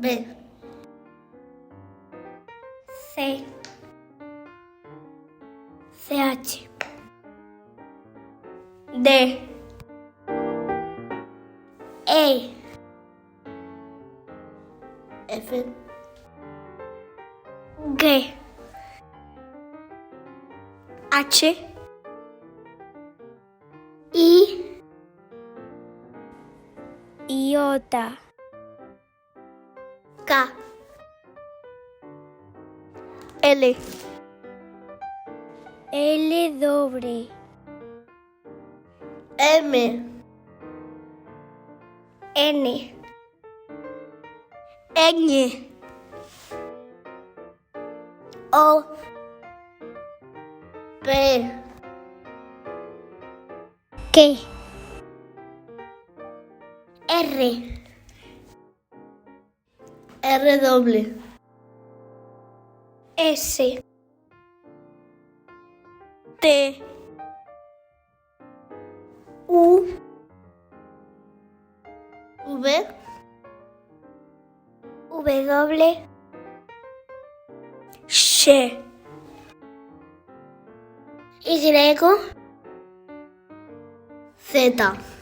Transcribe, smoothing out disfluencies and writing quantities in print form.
B, C, CH, D, E, F, G, H, I, Iota, K, L, L doble, M, N, Ñ, O, P, Q, R, R doble, S, T, U, V, W, X, Y, Z.